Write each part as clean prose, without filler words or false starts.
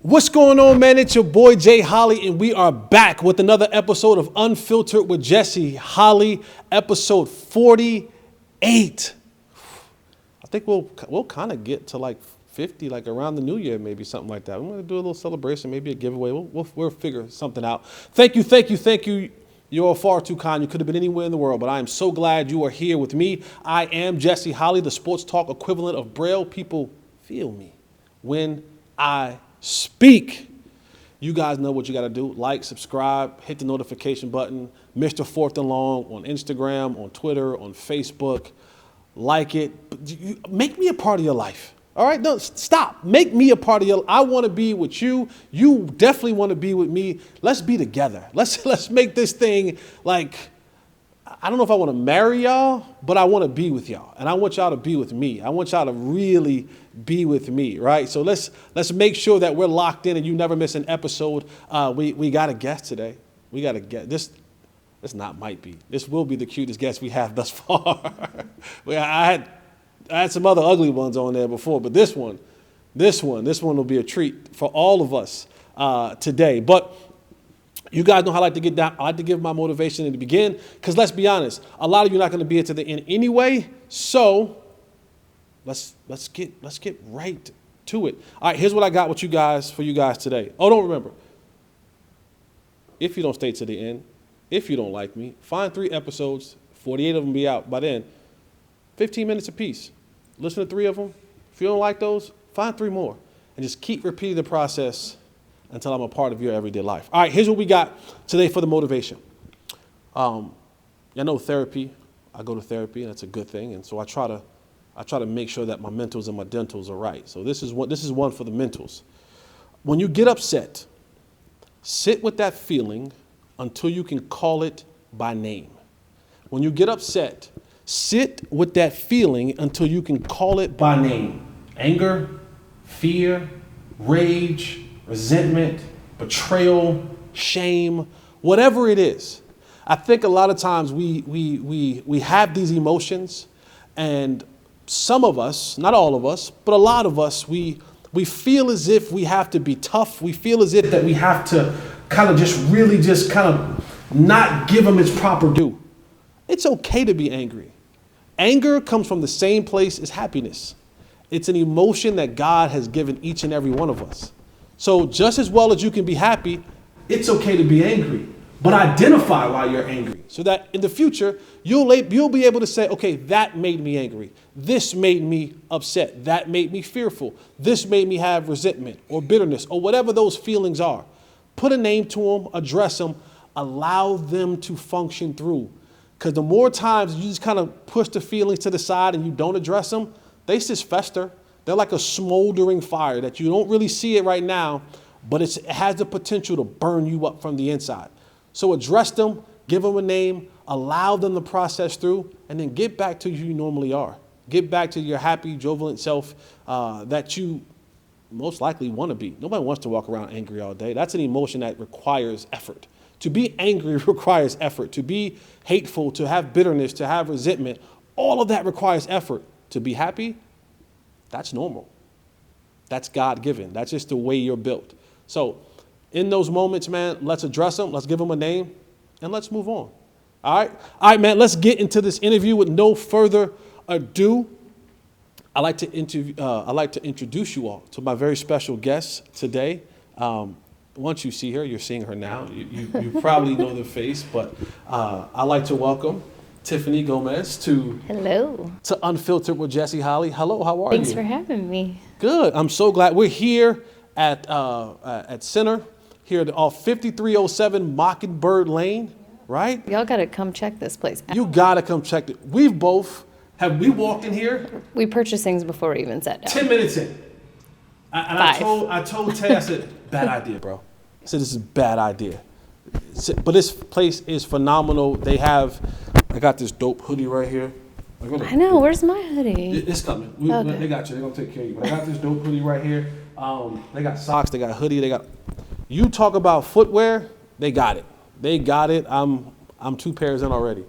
What's going on, man? It's your boy Jay Holley, and we are back with another episode of Unfiltered with Jesse Holley, episode 48. I think we'll kind of get to like 50, like around the new year, maybe something like that. I'm gonna do a little celebration, maybe a giveaway. We'll figure something out. Thank you. You're all far too kind. You could have been anywhere in the world, but I am so glad you are here with me. I am Jesse Holley, the sports talk equivalent of Braille. People feel me when I speak. You guys know what you got to do. Like, subscribe, hit the notification button. Mr. Fourth and Long on Instagram, on Twitter, on Facebook. Like it. Make me a part of your life. All right? No, stop. Make me a part of your life. I want to be with you. You definitely want to be with me. Let's be together. Let's make this thing like, I don't know if I want to marry y'all, but I want to be with y'all. And I want y'all to be with me. I want y'all to really be with me, right? So let's make sure that we're locked in and you never miss an episode. We got a guest today. We got a guest. This will be the cutest guest we have thus far. I had some other ugly ones on there before, but this one will be a treat for all of us today. But you guys know how I like to get down. I like to give my motivation in the beginning, because let's be honest, a lot of you are not going to be here to the end anyway. So let's get right to it. All right, here's what I got for you guys today. Oh, don't remember. If you don't stay to the end, if you don't like me, find 3 episodes. 48 of them be out by then. 15 minutes apiece. Listen to 3 of them. If you don't like those, find 3 more, and just keep repeating the process until I'm a part of your everyday life. All right, here's what we got today for the motivation. I know therapy. I go to therapy, and it's a good thing. And so I try to make sure that my mentals and my dentals are right. So this is one for the mentals. When you get upset, sit with that feeling until you can call it by name. When you get upset, sit with that feeling until you can call it by name. Anger, fear, rage, resentment, betrayal, shame, whatever it is. I think a lot of times we have these emotions, and some of us, not all of us, but a lot of us, we feel as if we have to be tough. We feel as if that we have to kind of not give them its proper due. It's okay to be angry. Anger comes from the same place as happiness. It's an emotion that God has given each and every one of us. So just as well as you can be happy, it's okay to be angry. But identify why you're angry, so that in the future, you'll be able to say, okay, that made me angry. This made me upset. That made me fearful. This made me have resentment or bitterness or whatever those feelings are. Put a name to them, address them, allow them to function through. Because the more times you just kind of push the feelings to the side and you don't address them, they just fester. They're like a smoldering fire that you don't really see it right now, but it has the potential to burn you up from the inside. So address them, give them a name, allow them to process through, and then get back to who you normally are. Get back to your happy, jubilant self that you most likely want to be. Nobody wants to walk around angry all day. That's an emotion that requires effort. To be angry requires effort. To be hateful, to have bitterness, to have resentment, all of that requires effort. To be happy, that's normal. That's God-given. That's just the way you're built. So in those moments, man, let's address them. Let's give them a name, and let's move on. All right, man, let's get into this interview with no further ado. I'd like to introduce you all to my very special guest today. Once you see her, you're seeing her now. You probably know the face, but I'd like to welcome Tiffany Gomas to Unfiltered with Jesse Holley. Hello, how are you? Thanks for having me. Good. I'm so glad. We're here at Center, here at 5307 Mockingbird Lane, right? Y'all got to come check this place out. You got to come check it. We walked in here? We purchased things before we even sat down. 10 minutes in. I told Tay, I said, bad idea, bro. I said, this is a bad idea. But this place is phenomenal. I got this dope hoodie right here. I know, where's my hoodie? It's coming. Okay. They got you. They're going to take care of you. But I got this dope hoodie right here. They got socks. They got a hoodie. You talk about footwear, they got it. They got it. I'm 2 pairs in already.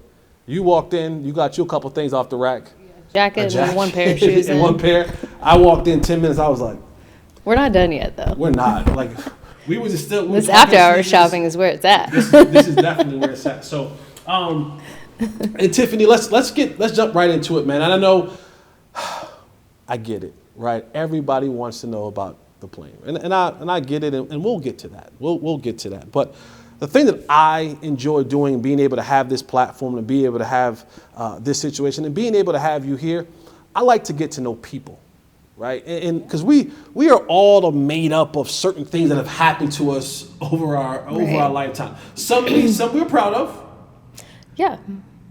You walked in, you got you a couple things off the rack. Jacket and 1 pair of shoes and 1 pair. I walked in 10 minutes. I was like, We're not done yet, though. We're not. Like, we were just still. This after-hours shopping is where it's at. This is definitely where it's at. So, and Tiffany, let's jump right into it, man. And I know, I get it, right? Everybody wants to know about the plane, and I get it, and we'll get to that. We'll get to that. But the thing that I enjoy doing, being able to have this platform and be able to have this situation and being able to have you here, I like to get to know people, right? And because we are all made up of certain things that have happened to us over our lifetime. Some we're proud of. Yeah.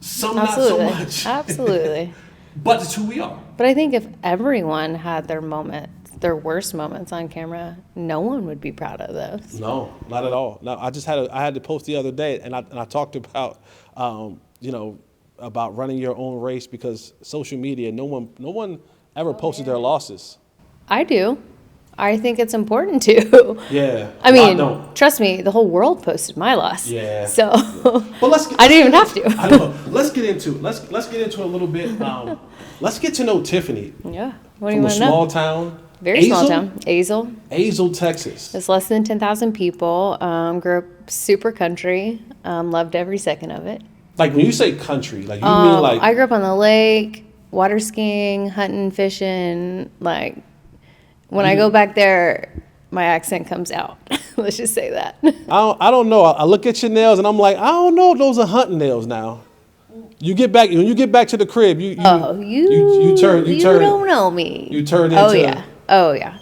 Some Absolutely. not so much. Absolutely. But it's who we are. But I think if everyone had their worst moments on camera, no one would be proud of those. No, not at all. No, I had to post the other day, and I talked about about running your own race, because social media, no one ever posted their losses. I do. I think it's important to. Yeah. I mean, don't. trust me, the whole world posted my loss. Yeah. So But I didn't even have to. I know. Let's get into a little bit. Let's get to know Tiffany. Yeah. What do you From a want to know? small town. Very small town. Azle, Texas. It's less than 10,000 people. Grew up super country. Loved every second of it. Like, when you say country, like, you mean like... I grew up on the lake, water skiing, hunting, fishing. Like, when I go back there, my accent comes out. Let's just say that. I don't know. I look at your nails and I'm like, I don't know if those are hunting nails now. When you get back to the crib, you don't know me. You turn into... Oh yeah.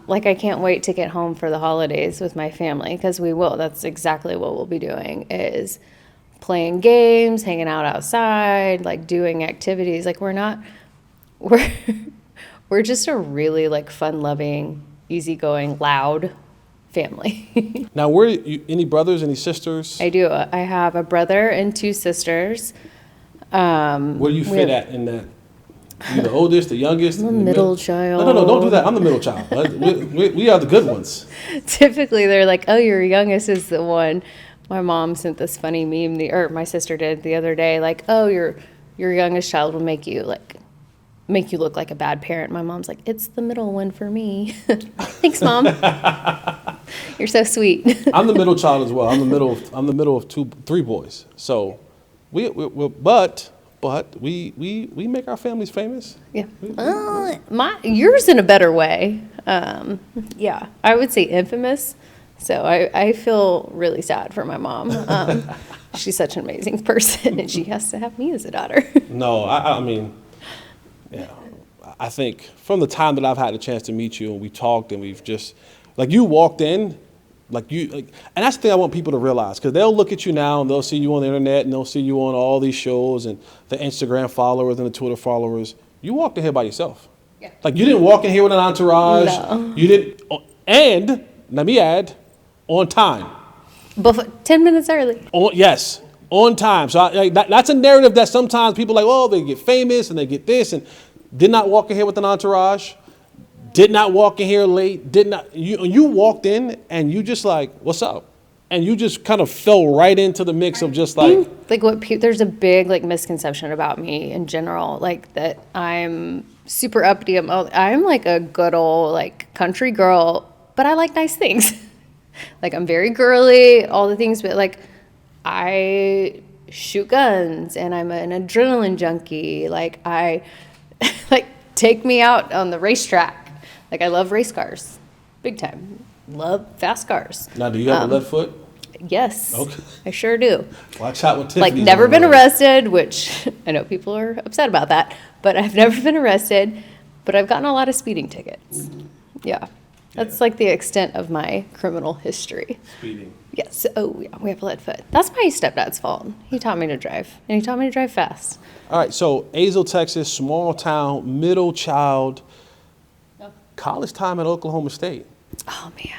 Like, I can't wait to get home for the holidays with my family, because we will. That's exactly what we'll be doing, is playing games, hanging out outside, like doing activities. Like, we're just a really like fun-loving, easygoing, loud family. Now, where you, any brothers, any sisters? I do. I have a brother and 2 sisters. Where do you fit at in that? You the oldest, the youngest? I'm the middle child. No, don't do that. I'm the middle child. We are the good ones. Typically, they're like, "Oh, your youngest is the one." My mom sent this funny meme, or my sister did the other day, like, "Oh, your youngest child will make you look like a bad parent." My mom's like, "It's the middle one for me." Thanks, Mom. You're so sweet. I'm the middle child as well. I'm the middle of 3 boys. So but we make our families famous. Yeah. Yours in a better way. Yeah, I would say infamous. So I feel really sad for my mom. She's such an amazing person, and she has to have me as a daughter. No, I mean, yeah, I think from the time that I've had a chance to meet you and we talked and we've just, like, you walked in, and that's the thing I want people to realize, because they'll look at you now and they'll see you on the internet and they'll see you on all these shows and the Instagram followers and the Twitter followers. You walked in here by yourself. Yeah. Like, you didn't walk in here with an entourage. No. You didn't, and let me add, on time. Before, 10 minutes early. Yes, on time. So that's a narrative that sometimes people are like, oh, they get famous and they get this, and did not walk in here with an entourage. Did not walk in here late. You walked in and you just like, what's up? And you just kind of fell right into the mix of just like there's a big like misconception about me in general, like that I'm super uppity. I'm like a good old like country girl, but I like nice things. Like, I'm very girly, all the things, but like I shoot guns and I'm an adrenaline junkie. Like, I like take me out on the racetrack. Like, I love race cars, big time. Love fast cars. Now, do you have a lead foot? Yes. Okay. I sure do. Watch out with Tiffany. Like, never been arrested, which I know people are upset about that, but I've never been arrested, but I've gotten a lot of speeding tickets. Yeah. That's like the extent of my criminal history. Speeding. Yes. Oh, yeah. We have lead foot. That's my stepdad's fault. He taught me to drive, and he taught me to drive fast. All right. So, Azle, Texas, small town, middle child, college time at Oklahoma State. Oh, man.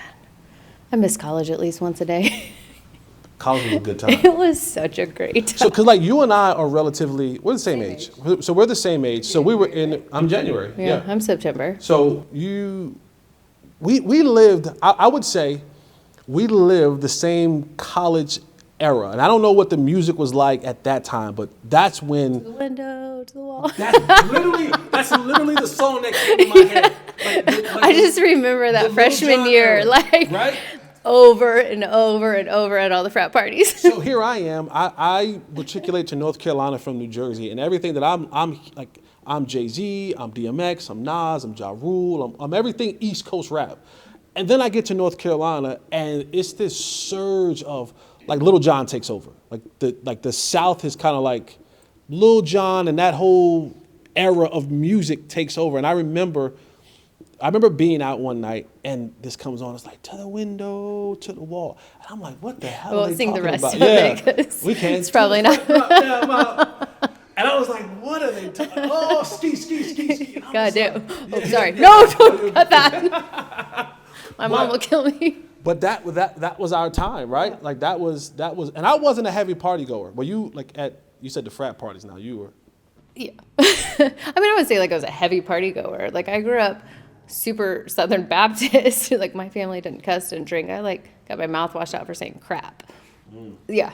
I miss college at least once a day. College was a good time. It was such a great time. So, because like you and I are we're the same age. So we're the same age. So we were I'm January. Yeah, I'm September. So we lived, I would say, we lived the same college era. And I don't know what the music was like at that time, but that's when... To the window, to the wall. That's literally the song that came in my head. just remember that the freshman Lil Jon year, era, like right? over and over and over at all the frat parties. So here I am. I matriculate to North Carolina from New Jersey, and everything that I'm like, I'm Jay-Z, I'm DMX, I'm Nas, I'm Ja Rule, I'm everything East Coast rap. And then I get to North Carolina, and it's this surge of like Lil Jon takes over. Like the South is kind of like Lil Jon, and that whole era of music takes over. And I remember being out one night, and this comes on. It's like, to the window, to the wall. And I'm like, what the hell I are won't they sing the talking rest about? of it, 'cause we can't. it's probably not. And I was like, what are they talking? Oh, ski. And I God was damn. like, Oh, yeah, sorry. yeah. No, don't cut that. My mom will kill me. But that was our time, right? Like that was, and I wasn't a heavy party goer. Were you you said the frat parties now, you were? Yeah. I mean, I would say like I was a heavy party goer. Like I grew up super Southern Baptist. Like my family didn't cuss and drink. I like got my mouth washed out for saying crap. Yeah.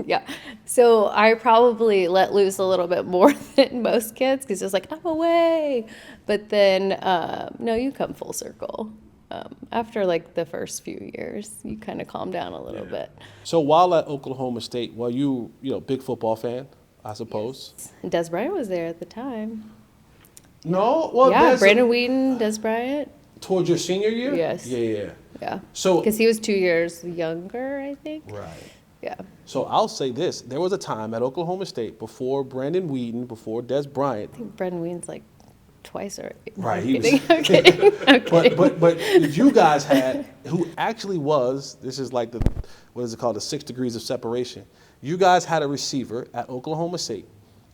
Yeah. So I probably let loose a little bit more than most kids because it's like, I'm away. But then, no, you come full circle. After like the first few years, you kind of calm down a little bit. So while at Oklahoma State, were you big football fan, I suppose? Yes. Des Bryant was there at the time. No? Well, Yeah, Brandon Whedon, Des Bryant. Towards your senior year? Yes. Yeah. Yeah. So, Because he was 2 years younger, I think. right. Yeah. So I'll say this. There was a time at Oklahoma State before Brandon Whedon, before Des Bryant. I think Brandon Whedon's like twice already. Right, I'm he was- kidding. I'm kidding. I'm kidding. But you guys had, who actually was, this is like what is it called, the 6 degrees of separation. You guys had a receiver at Oklahoma State.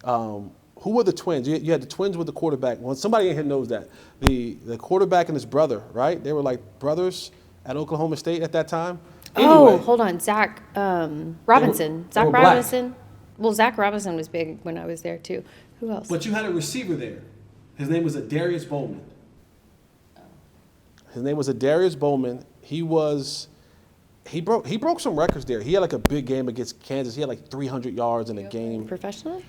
Who were the twins? You had the twins with the quarterback. Well, somebody in here knows that. The quarterback and his brother, right? They were like brothers at Oklahoma State at that time. Oh, Anyway, hold on. Zach Robinson. they Zach were black. Robinson. Well, Zach Robinson was big when I was there too. Who else? But you had a receiver there. His name was Darius Bowman. His name was Darius Bowman. He broke some records there. He had like a big game against Kansas. He had like 300 yards in a game. Professionally?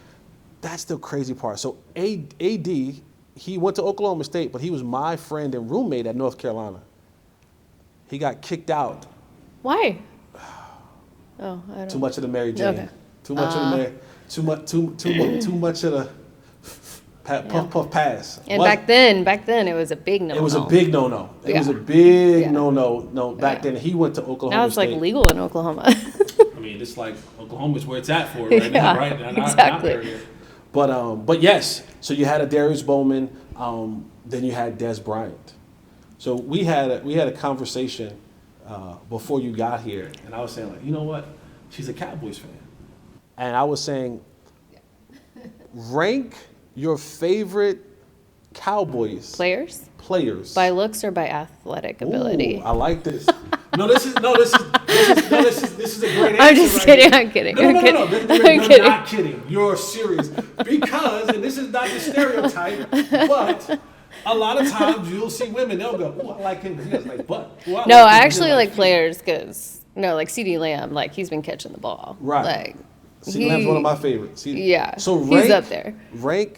That's the crazy part. So AD, he went to Oklahoma State, but he was my friend and roommate at North Carolina. He got kicked out. Why? Oh, I don't. Too much of the Mary Jane. Okay. Too much of the Mary. Too much of the puff pass. And What? back then, it was a big no. It was a big no-no. It was a Yeah. big Yeah. no back then. He went to Oklahoma Now it's State. like legal in Oklahoma. I mean, it's like Oklahoma's where it's at for it right now, Yeah, right? Not exactly. area. But yes, so you had a Darius Bowman, then you had Des Bryant. So we had a conversation before you got here, and I was saying like, you know what? She's a Cowboys fan, and I was saying, rank your favorite Cowboys Players? players By looks or by athletic ability? Ooh, I like this. This is a great answer. I'm just right kidding. here. I'm kidding. No, I'm no, kidding. no, no. I'm You're kidding. not kidding. You're serious. Because, and this is not the stereotype, but a lot of times you'll see women, they'll go, oh, I like him. He has like butt. Ooh, No, like I him. actually They're like players because, like CeeDee Lamb, like he's been catching the ball. Right. Like, CeeDee Lamb's one of my favorites. Yeah, So he's up there. Rank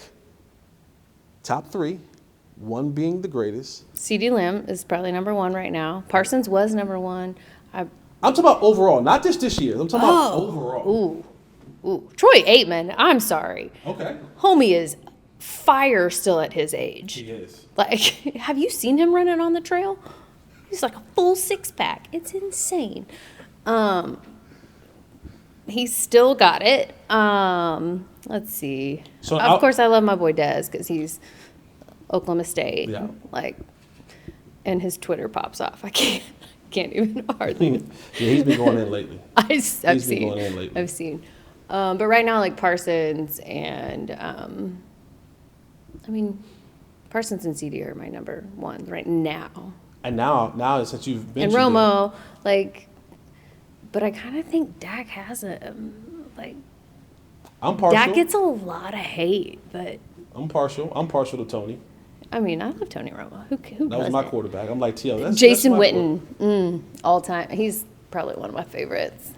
top 3, one being the greatest. CeeDee Lamb is probably number 1 right now. Parsons was number 1. I'm talking about overall, not just this year. I'm talking about Oh. overall. Ooh. Troy Aikman, I'm sorry. Okay. Homie is fire still at his age. He is. Like, have you seen him running on the trail? He's like a full 6-pack. It's insane. He's still got it. Let's see. So of course, I love my boy Dez because he's Oklahoma State. Yeah. Like, and his Twitter pops off. I can't even hardly. Yeah, he's been going in lately. I've He's been seen. going in lately. I've seen. But right now, like Parsons and Parsons and CD are my number 1 right now. And now since you've And mentioned Romo, like, but I kind of think Dak has him. Like, I'm partial. Dak gets a lot of hate, but I'm partial. I'm partial to Tony. I mean, I love Tony Romo. Who That was my doesn't? quarterback. I'm like, T.O. That's Jason my Witten, all time. He's probably one of my favorites.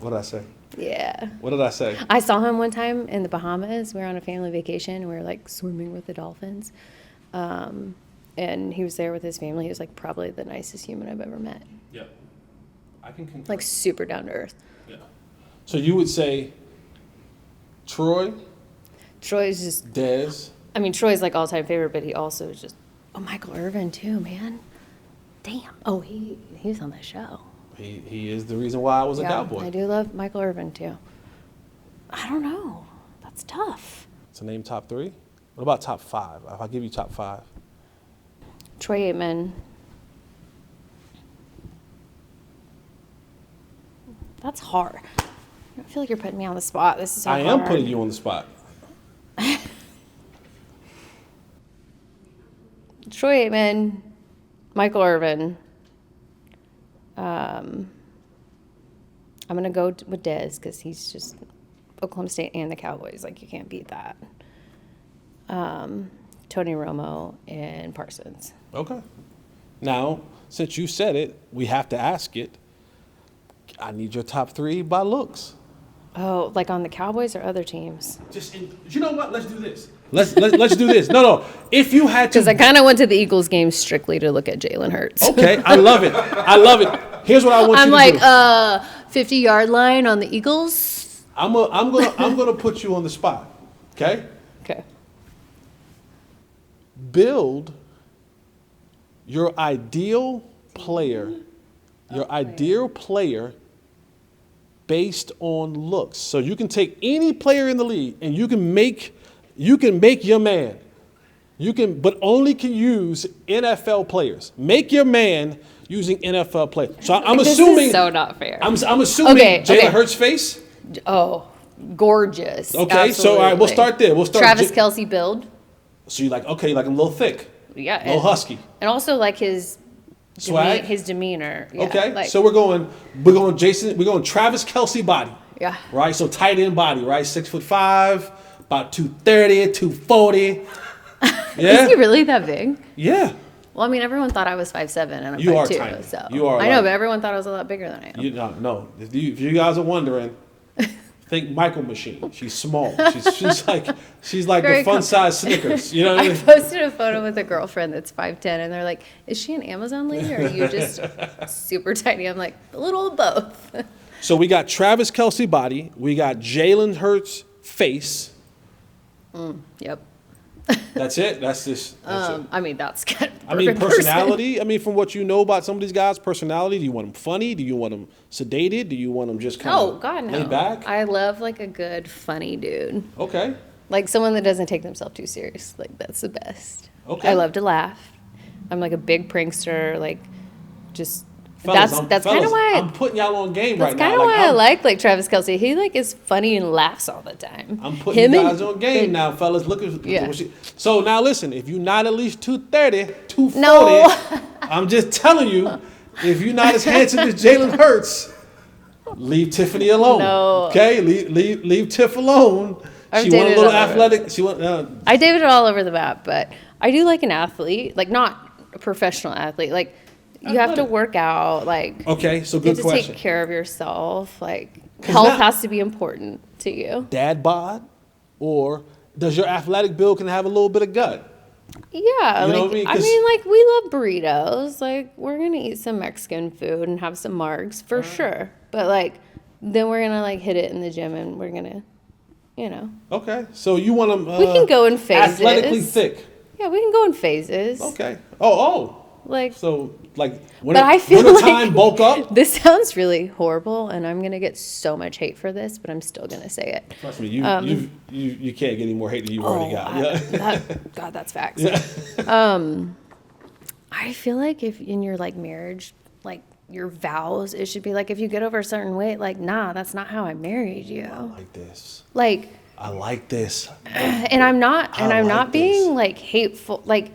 What did I say? Yeah. What did I say? I saw him one time in the Bahamas. We were on a family vacation. And we were like swimming with the dolphins. and he was there with his family. He was like probably the nicest human I've ever met. Yeah. I can concur. Like super down to earth. Yeah. So you would say Troy, Troy's just, Dez. I mean, Troy's like all-time favorite, but he also is just, Michael Irvin too, man. Damn. Oh, he was on that show. He is the reason why I was a Cowboy. I do love Michael Irvin too. I don't know. That's tough. So name top 3. What about top 5? If I give you top 5. Troy Aikman. That's hard. I feel like you're putting me on the spot. This is so hard. I am putting you on the spot. Troy Aikman, Michael Irvin. I'm going to go with Dez because he's just Oklahoma State and the Cowboys. Like, you can't beat that. Tony Romo and Parsons. Okay. Now, since you said it, we have to ask it. I need your top 3 by looks. Oh, like on the Cowboys or other teams? You know what? Let's do this. Let's do this. No. If you had to, Because I kind of went to the Eagles game strictly to look at Jalen Hurts. Okay, I love it. Here's what I want you to do. I'm like, 50-yard line on the Eagles. I'm gonna put you on the spot. Okay. Okay. Build your ideal player. Your ideal player based on looks. So you can take any player in the league and you can make your man. But only can use NFL players. Make your man using NFL players. So I'm assuming. This is so not fair. I'm assuming Jalen Hurts' face. Oh, gorgeous. Okay, Absolutely. so all right, we'll start there. We'll start. Travis Kelce build. So you're like, okay, like a little thick. Yeah. A little husky. And also like his swag. His demeanor. Yeah, okay, like, so we're going Travis Kelce body. Yeah. Right, so tight end body, right? 6'5", about 230, 240. Yeah. Is he really that big? Yeah. Well, I mean, everyone thought I was 5'7" and I'm 5'2". You are tiny. So You are. I know, but everyone thought I was a lot bigger than I am. No. If you guys are wondering, think Michael Machine. She's small. She's like Very the fun size Snickers. You know what I mean? posted a photo with a girlfriend that's 5'10", and they're like, "Is she an Amazon lady or are you just super tiny?" I'm like, a little of both. So we got Travis Kelce body. We got Jalen Hurts face. Yep. That's it. That's it. I mean, that's kind of I mean, perfect personality. I mean, from what you know about some of these guys, personality. Do you want them funny? Do you want them sedated? Do you want them just kind of laid back? I love like a good funny dude. Okay. Like someone that doesn't take themselves too serious. Like that's the best. Okay. I love to laugh. I'm like a big prankster. Like just Fellas, that's kind of why I'm putting y'all on game right now. that's kind of why I like Travis Kelce. He like is funny and laughs all the time. I'm putting you guys on game now, fellas. Look at So now listen, if you're not at least 230, 240, No. I'm just telling you, if you're not as handsome as Jalen Hurts, leave Tiffany alone. No. Okay, leave Tiff alone. I've She want a dated little all over. athletic. She want. I dated it all over the map, but I do like an athlete, like not a professional athlete. Like you have to work out. Like Okay, so you have good to question. take care of yourself. Like health now- has to be important to you. Dad bod, or does your athletic build can have a little bit of gut? Yeah, You know like what I mean? I 'Cause- mean, like we love burritos. Like we're gonna eat some Mexican food and have some margs for sure. But like then we're gonna like hit it in the gym and we're gonna, you know. Okay, so you want them? We can go in phases. Athletically thick. Yeah, we can go in phases. Okay. Oh. Like So like But I feel wintertime, like bulk up. this sounds really horrible, and I'm gonna get so much hate for this, but I'm still gonna say it. Trust me, you can't get any more hate than you've already got. Yeah. God, that's facts. Yeah. I feel like if in your like marriage, like your vows, it should be like if you get over a certain weight, like nah, that's not how I married you. I like this. Like, I like this. and I'm not, I like not this. being like hateful, like.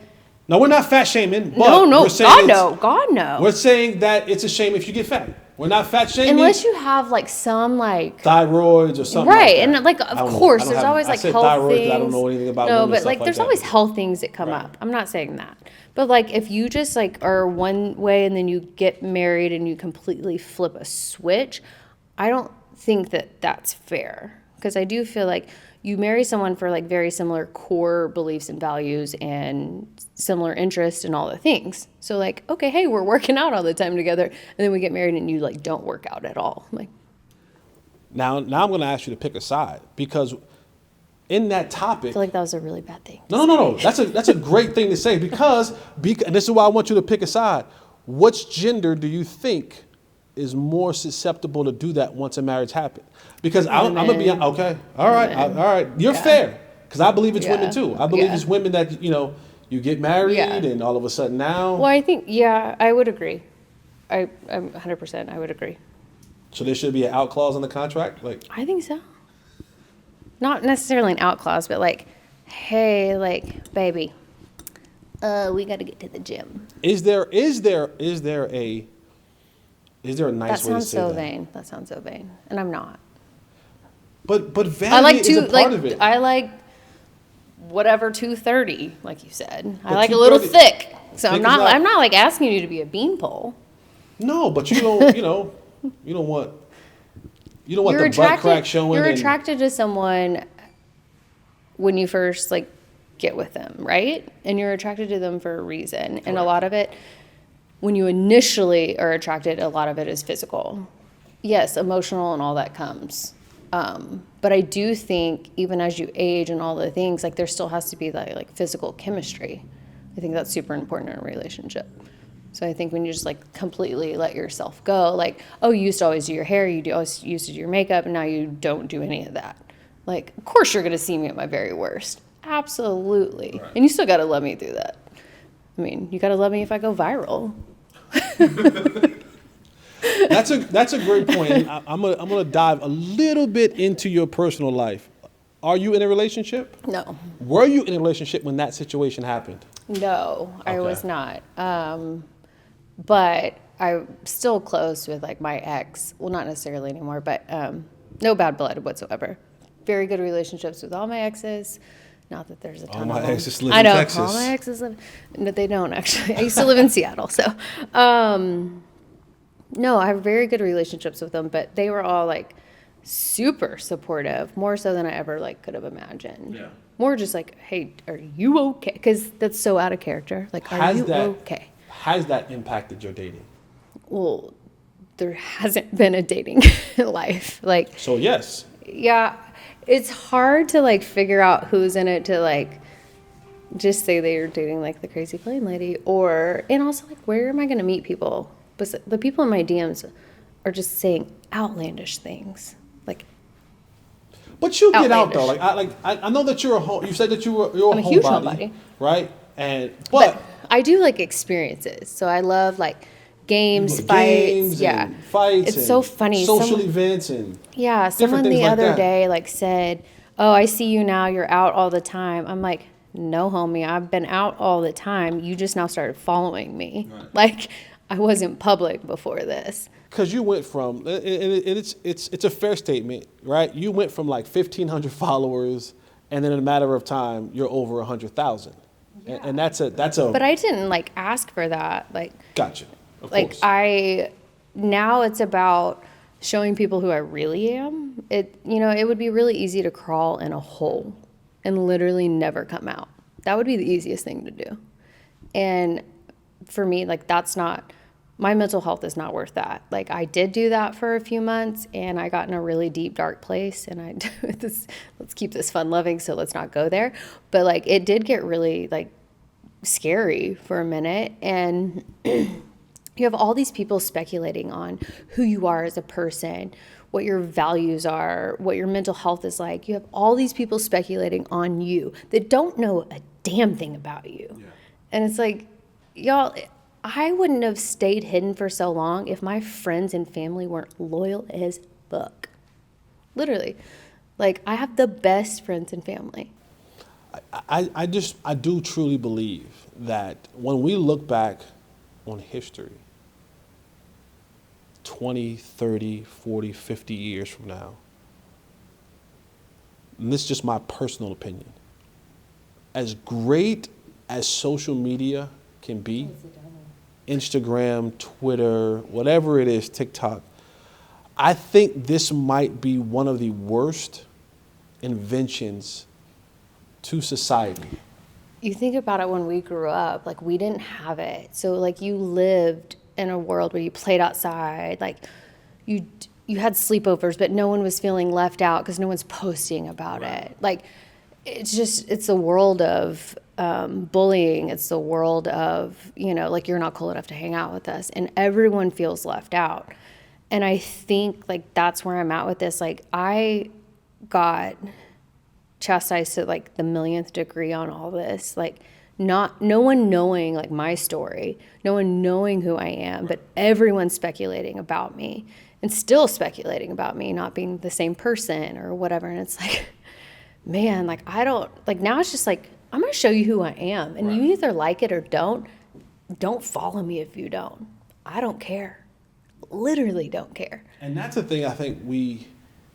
No, we're not fat shaming. But No, we're saying God it's- no, God no. We're saying that it's a shame if you get fat. We're not fat shaming. Unless you have like some like thyroids or something. right, like that. and like I of don't know. course I don't there's have- always I like said health thyroid 'cause things. I don't know anything about no, women and but stuff like like there's that. always health things that come Right. up. I'm not saying that, but like if you just like are one way and then you get married and you completely flip a switch, I don't think that that's fair because I do feel like you marry someone for like very similar core beliefs and values and similar interests and all the things. So like, okay, hey, we're working out all the time together, and then we get married and you like don't work out at all. I'm like, Now I'm going to ask you to pick a side, because in that topic, I feel like that was a really bad thing. no. That's a great thing to say, because and this is why I want you to pick a side. Which gender do you think is more susceptible to do that once a marriage happens? Because I'm gonna be okay. All right. You're fair, because I believe it's women too. I believe it's women that you get married and all of a sudden now. Well, I think I would agree. I'm 100%. I would agree. So there should be an out clause in the contract, like. I think so. Not necessarily an out clause, but like, hey, like, baby, we got to get to the gym. Is there a nice way to say that? Sounds so vain. That sounds so vain, and I'm not. But vanity is a part of it. I like whatever 230, like you said. I like a little thick, so I'm not like asking you to be a beanpole. No, but you don't. You don't want the butt crack showing. You're attracted to someone when you first like get with them, right? And you're attracted to them for a reason. Correct. And a lot of it, when you initially are attracted, a lot of it is physical. Yes, emotional and all that comes. But I do think even as you age and all the things, like there still has to be that like physical chemistry. I think that's super important in a relationship. So I think when you just like completely let yourself go, like, oh, you used to always do your hair, always used to do your makeup, and now you don't do any of that. Like, of course you're going to see me at my very worst. Absolutely. Right. And you still got to love me through that. I mean, you got to love me if I go viral. That's a great point. I'm gonna dive a little bit into your personal life. Are you in a relationship? No. Were you in a relationship when that situation happened? No, okay. I was not. But I'm still close with like my ex. Well, not necessarily anymore, but no bad blood whatsoever. Very good relationships with all my exes. Not that there's a ton of them. All my exes live in Texas. All my exes live. No, they don't actually. I used to live in Seattle, so. No, I have very good relationships with them, but they were all like super supportive, more so than I ever like could have imagined. Yeah. More just like, hey, are you okay? Because that's so out of character. Like, are you okay? Has that impacted your dating? Well, there hasn't been a dating life. Like. So yes. Yeah, it's hard to like figure out who's in it to like just say they are dating like the crazy plane lady, and also like where am I going to meet people? But the people in my DMs are just saying outlandish things, like. But you get out though, I know that you said that you're a huge homebody, right? But I do like experiences, so I love like games, fights, fights. It's so funny. Social events and someone the other day like said, "Oh, I see you now. You're out all the time." I'm like, "No, homie, I've been out all the time. You just now started following me, right. Like." I wasn't public before this. Because you went from, and it's a fair statement, right? You went from like 1,500 followers, and then in a matter of time, you're over 100,000, and that's a. But I didn't like ask for that, like. Gotcha. Of course. Now it's about showing people who I really am. It would be really easy to crawl in a hole, and literally never come out. That would be the easiest thing to do, and for me, like that's not. My mental health is not worth that. Like I did do that for a few months and I got in a really deep, dark place and let's keep this fun loving. So let's not go there. But like, it did get really like scary for a minute. And you have all these people speculating on who you are as a person, what your values are, what your mental health is like. You have all these people speculating on you that don't know a damn thing about you. Yeah. And it's like, y'all, I wouldn't have stayed hidden for so long if my friends and family weren't loyal as fuck. Literally. Like, I have the best friends and family. I do truly believe that when we look back on history, 20, 30, 40, 50 years from now, and this is just my personal opinion, as great as social media can be, Instagram, Twitter, whatever it is, TikTok, I think this might be one of the worst inventions to society. You think about it when we grew up, like we didn't have it. So like you lived in a world where you played outside, like you had sleepovers, but no one was feeling left out because no one's posting about it. Like it's a world of bullying. It's the world of, like you're not cool enough to hang out with us, and everyone feels left out. And I think like that's where I'm at with this. Like I got chastised to like the millionth degree on all this, like no one knowing like my story, no one knowing who I am, but everyone speculating about me and still speculating about me not being the same person or whatever. And it's like, man, like I don't, like now it's just like, I'm going to show you who I am, and you either like it or don't follow me if you don't. I don't care. Literally don't care. And that's the thing I think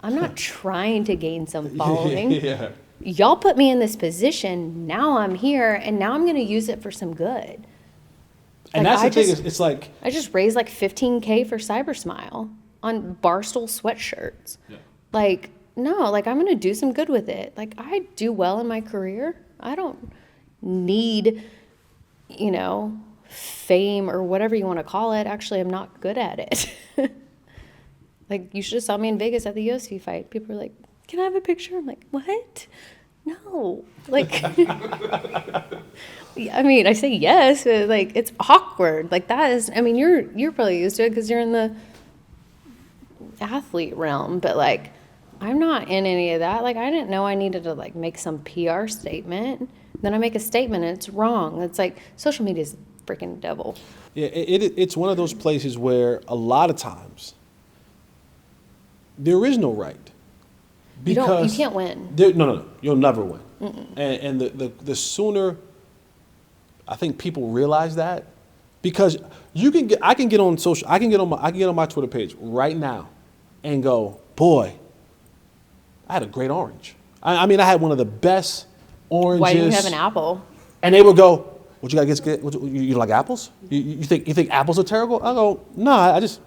I'm not trying to gain some following. Yeah. Y'all put me in this position. Now I'm here, and now I'm going to use it for some good. And like, that's the thing. It's like I just raised like $15K for Cybersmile on Barstool sweatshirts. Yeah. Like, no, like I'm going to do some good with it. Like I do well in my career. I don't need, fame or whatever you want to call it. Actually, I'm not good at it. Like, you should have saw me in Vegas at the UFC fight. People were like, can I have a picture? I'm like, what? No. Like, I mean, I say yes, but, like, it's awkward. Like, that is, I mean, you're probably used to it because you're in the athlete realm. But, like, I'm not in any of that. Like, I didn't know I needed to, like, make some PR statement. Then I make a statement, and it's wrong. It's like, social media is freaking devil. Yeah, it's one of those places where a lot of times there is no right. Because you can't win. No, you'll never win. And the sooner I think people realize that, because I can get on my Twitter page right now and go, boy, I had a great orange. I mean, I had one of the best oranges. Why do you have an apple? And they would go, what you got to get? You like apples? You think apples are terrible? I go, no, I just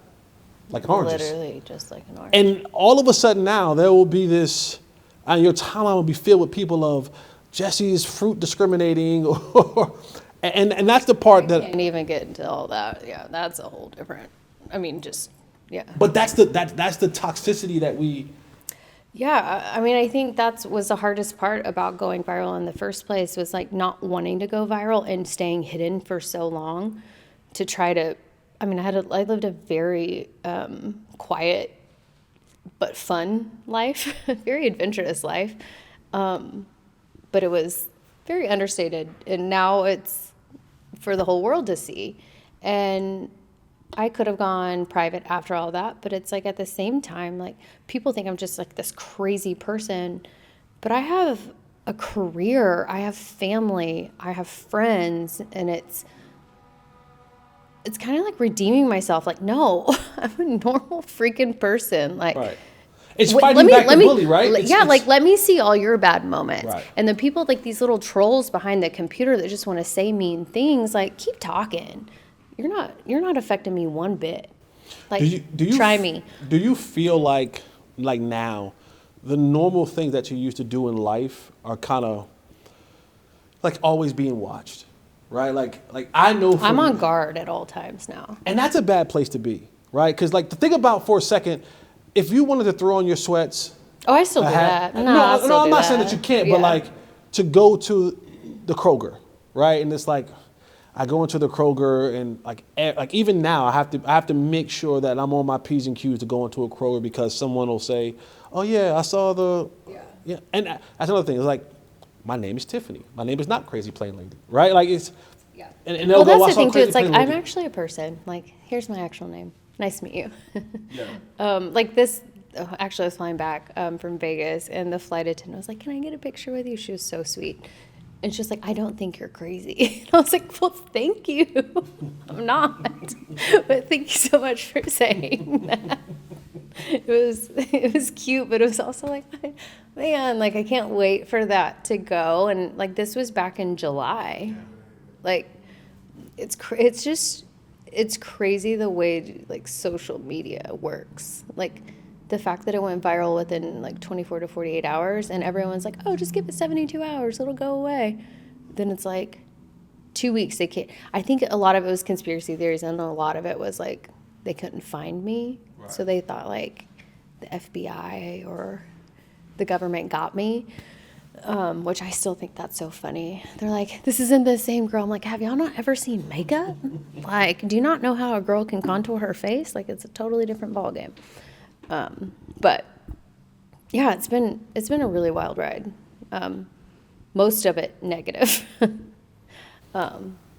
like oranges. Literally just like an orange. And all of a sudden now there will be this, and your timeline will be filled with people of Jesse's fruit discriminating, and that's the part that I can't even get into all that. Yeah, that's a whole different. I mean, just yeah. But that's the toxicity that we. Yeah, I mean, I think that was the hardest part about going viral in the first place, was like not wanting to go viral and staying hidden for so long to try to. I mean, I lived a very quiet but fun life, very adventurous life, but it was very understated, and now it's for the whole world to see. And I could have gone private after all that, but it's like at the same time, like people think I'm just like this crazy person, but I have a career, I have family, I have friends, and it's kind of like redeeming myself. Like, no, I'm a normal freaking person. Like, right. It's fighting back the bully, right? Let me see all your bad moments. Right. And the people, like these little trolls behind the computer that just want to say mean things, like, keep talking. You're not affecting me one bit. Like, try me. Do you feel like now, the normal things that you used to do in life are kind of like always being watched, right? Like I know I'm on guard at all times now. And that's a bad place to be, right? Because like, to think about for a second, if you wanted to throw on your sweats. Oh, I still do that. No, I'm not saying that you can't, but like to go to the Kroger, right? And it's like, I go into the Kroger and like even now I have to make sure that I'm on my P's and Q's to go into a Kroger, because someone will say, oh yeah, I saw the, yeah. And that's another thing. It's like, my name is Tiffany. My name is not Crazy Plain Lady, right? Like it's, yeah. And they'll well, go, that's the thing too. It's like, I'm actually a person. Like, here's my actual name. Nice to meet you. Yeah. Like this, actually I was flying back from Vegas, and the flight attendant was like, can I get a picture with you? She was so sweet. And she's like, I don't think you're crazy. And I was like, well, thank you. I'm not. But thank you so much for saying that. It was cute, but it was also like, man, like I can't wait for that to go. And like this was back in July. Like it's crazy the way like social media works. Like the fact that it went viral within like 24 to 48 hours and everyone's like, oh, just give it 72 hours, it'll go away. Then it's like 2 weeks. I think a lot of it was conspiracy theories, and a lot of it was like they couldn't find me. Right. So they thought like the FBI or the government got me, which I still think that's so funny. They're like, this isn't the same girl. I'm like, have y'all not ever seen makeup? Like, do you not know how a girl can contour her face? Like, it's a totally different ballgame. But yeah, it's been a really wild ride. Most of it negative.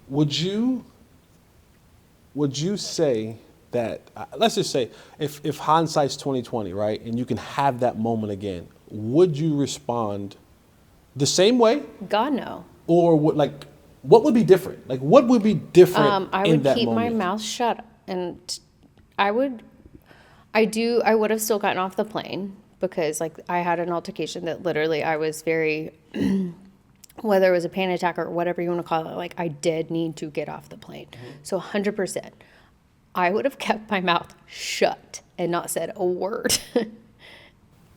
Would you say that, let's just say, if hindsight's 2020, right, and you can have that moment again, would you respond the same way? God, no. Or what would be different? Like, what would be different I in would that keep moment? my mouth shut, and I would have still gotten off the plane, because like I had an altercation that literally I was very, whether it was a panic attack or whatever you want to call it, like I did need to get off the plane. Mm-hmm. So 100%, I would have kept my mouth shut and not said a word.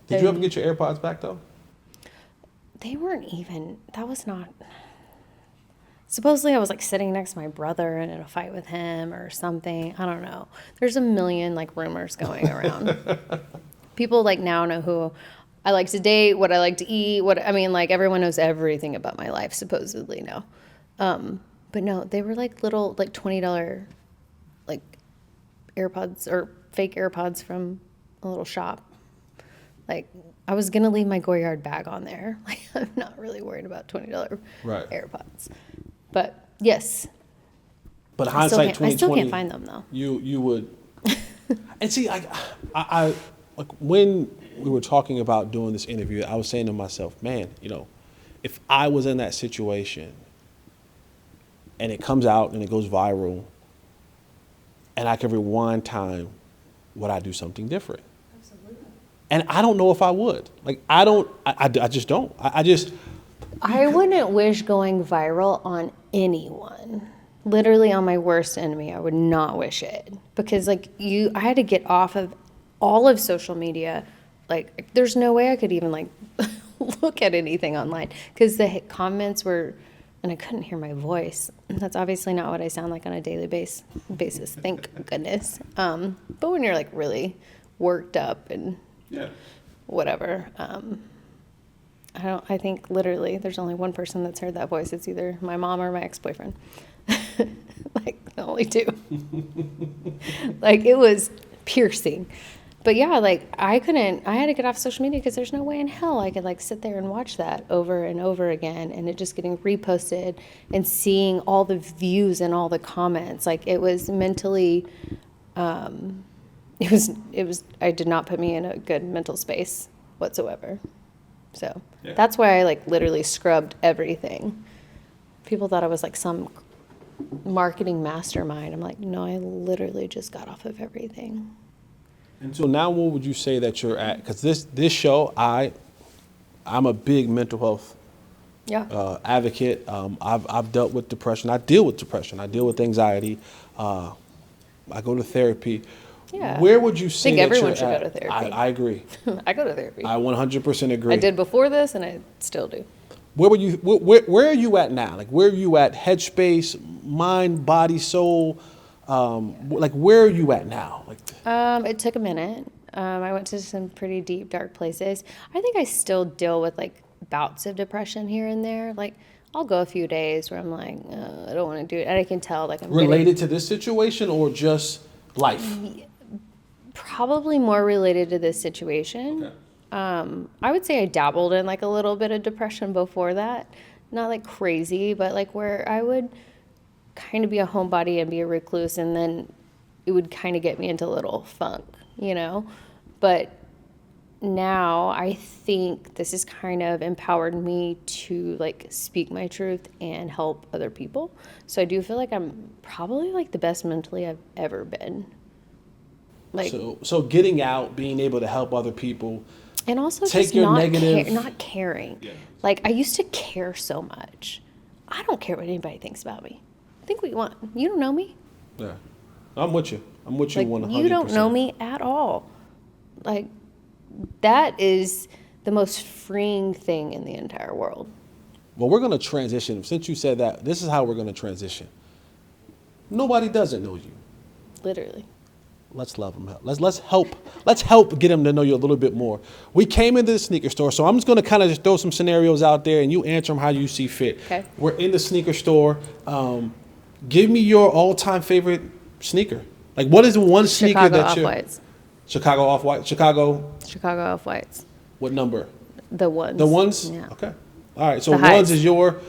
Did you ever get your AirPods back though? They weren't even, that was not, supposedly I was like sitting next to my brother and in a fight with him or something. I don't know. There's a million like rumors going around. People like now know who I like to date, what I like to eat, like everyone knows everything about my life supposedly now. But no, they were like little like $20 like AirPods or fake AirPods from a little shop. Like, I was going to leave my Goyard bag on there. Like, I'm not really worried about $20 right. AirPods. But, yes. But hindsight 2020. I still can't find them, though. You would. And see, I like when we were talking about doing this interview, I was saying to myself, man, if I was in that situation and it comes out and it goes viral and I could rewind time, would I do something different? And I don't know if I would. Like, I just don't. I wouldn't wish going viral on anyone. Literally on my worst enemy, I would not wish it. Because, like, I had to get off of all of social media. Like, there's no way I could even, like, look at anything online. Because the comments were, and I couldn't hear my voice. That's obviously not what I sound like on a daily basis. Thank goodness. But when you're, like, really worked up and... yeah. Whatever. I think literally there's only one person that's heard that voice. It's either my mom or my ex-boyfriend. Like, the only two. Like, it was piercing. But yeah, like, I had to get off social media because there's no way in hell I could, like, sit there and watch that over and over again, and it just getting reposted and seeing all the views and all the comments. Like, it was mentally, it did not put me in a good mental space whatsoever. So yeah. That's why I like literally scrubbed everything. People thought I was like some marketing mastermind. I'm like, no, I literally just got off of everything. And so now what would you say that you're at? Because this show, I'm a big mental health advocate. I've dealt with depression. I deal with depression. I deal with anxiety. I go to therapy. Yeah. Where would you say that everyone should go to therapy? I agree. I go to therapy. I 100% agree. I did before this, and I still do. Where are you at now? Like, where are you at? Headspace, mind, body, soul. Like, where are you at now? It took a minute. I went to some pretty deep, dark places. I think I still deal with like bouts of depression here and there. Like, I'll go a few days where I'm like, I don't want to do it, and I can tell like I'm related to this situation or just life. Probably more related to this situation. Okay. I would say I dabbled in like a little bit of depression before that. Not like crazy, but like where I would kind of be a homebody and be a recluse, and then it would kind of get me into a little funk, But now I think this has kind of empowered me to like speak my truth and help other people. So I do feel like I'm probably like the best mentally I've ever been. Like, so getting out, being able to help other people, and also take just your negative, not caring. Yeah. Like, I used to care so much. I don't care what anybody thinks about me. Think what you want. You don't know me. Yeah, I'm with you. I'm with you. Like, 100%. You don't know me at all. Like, that is the most freeing thing in the entire world. Well, we're going to transition. Since you said that, this is how we're going to transition. Nobody doesn't know you. Literally. Let's love them. Let's help get them to know you a little bit more. We came into the sneaker store, so I'm just going to kind of just throw some scenarios out there, and you answer them how you see fit. Okay. We're in the sneaker store. Give me your all-time favorite sneaker. Like, what is the one sneaker Chicago that you're... Off-Whites. Chicago Off-White? Chicago Off-Whites. What number? The ones. The ones? Yeah. Okay. All right, so The ones highs. is your...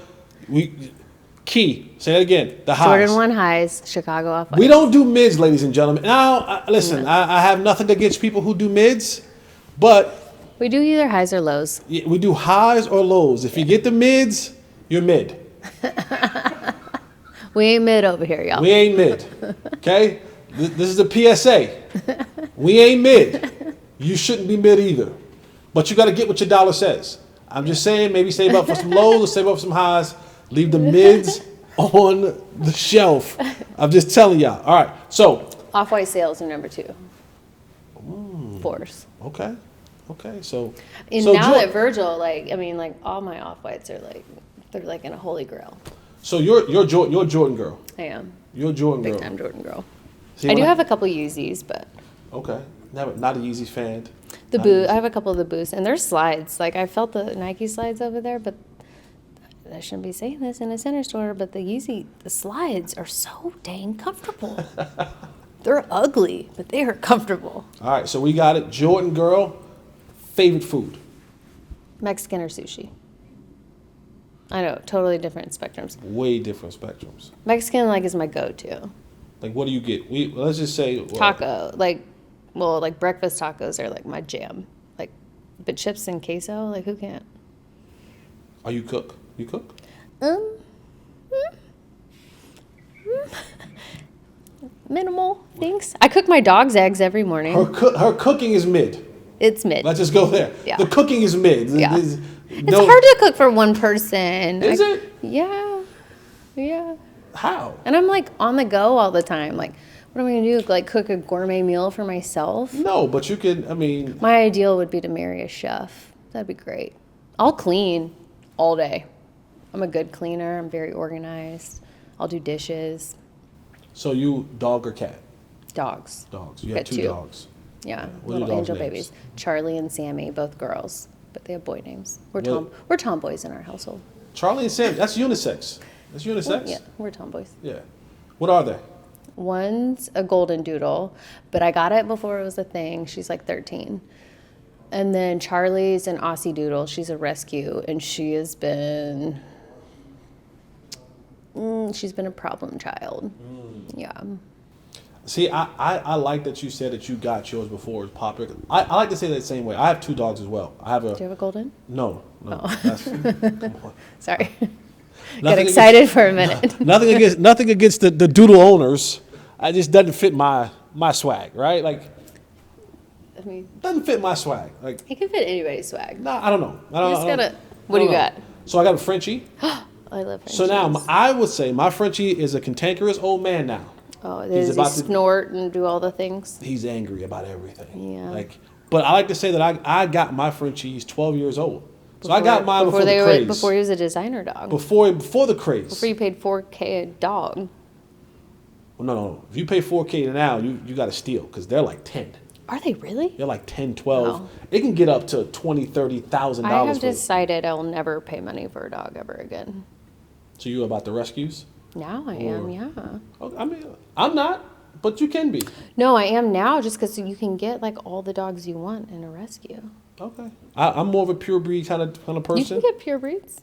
Key. Say that again. The highs. Jordan 1 highs, Chicago Off-Whites. We don't do mids, ladies and gentlemen. Now, listen, I have nothing against people who do mids, but We do either highs or lows. we do highs or lows. If you get the mids, you're mid. We ain't mid over here, y'all. We ain't mid. Okay? This is a PSA. We ain't mid. You shouldn't be mid either. But you got to get what your dollar says. I'm just saying, maybe save up for some lows or save up for some highs. Leave the mids on the shelf. I'm just telling y'all. All right. So. Off-White sales are number 2. Force. Okay. So. And so now that Virgil, all my Off-Whites are they're like in a holy grail. So you're Jordan girl. I am. You're a Jordan girl. Big time Jordan girl. See, I do when have a couple Yeezys, but. Okay. Not a Yeezy fan. The Not boot. Yeezy. I have a couple of the boots, and there's slides. Like, I felt the Nike slides over there, but I shouldn't be saying this in a center store, but the slides are so dang comfortable. They're ugly, but they are comfortable. All right. So we got it. Jordan girl. Favorite food. Mexican or sushi. I know, totally different spectrums. Way different spectrums. Mexican, is my go-to. Like, what do you get? Let's just say Taco. Breakfast tacos are my jam. But chips and queso, who can't? Are you cook? You cook? Minimal things. I cook my dog's eggs every morning. Her cooking is mid. It's mid. Let's just go there. Yeah. The cooking is mid. Yeah. It's hard to cook for one person. Is it? Yeah. How? And I'm on the go all the time. What am I gonna do? Cook a gourmet meal for myself? No, but you can. I mean, My ideal would be to marry a chef. That'd be great. I'll clean all day. I'm a good cleaner. I'm very organized. I'll do dishes. so you dog or cat? Dogs. Dogs. You have Got 2 two. dogs. Yeah, What are your little dogs' angel names? babies. Charlie and Sammy, both girls, but they have boy names. We're What- tomboys in our household. Charlie and Sam. That's unisex. That's unisex. Yeah, we're tomboys. Yeah. What are they? One's a golden doodle, but I got it before it was a thing. She's 13. And then Charlie's an Aussie doodle. She's a rescue, and she has been... she's been a problem child. Yeah. See, I like that you said that you got yours before it was popular. I like to say that the same way. I have 2 dogs as well. I have a... Do you have a golden? No. Oh. That's, come on. Sorry. Got Nothing excited for a minute. Nothing against the doodle owners. I just doesn't fit my swag, right? I mean, Doesn't fit my swag. it can fit anybody's swag. Nah, I don't know. What do you got? So I got a Frenchie. I love Frenchies. So now I would say my Frenchie is a cantankerous old man now. Oh, He's does he about to- snort and do all the things? He's angry about everything. Yeah. But I like to say that I got my Frenchie. He's 12 years old. So I got mine before the craze. Before he was a designer dog. Before the craze. Before you paid $4K a dog. Well, no. If you pay $4K now, you got to steal because they're like 10. Are they really? They're like 10, 12. Wow. It can get up to $20,000, $30,000. I have decided I'll never pay money for a dog ever again. So you about the rescues? Now I am, yeah. Oh, I mean, I'm not, but you can be. No, I am now just because you can get all the dogs you want in a rescue. Okay. I'm more of a pure breed kind of person. You can get pure breeds.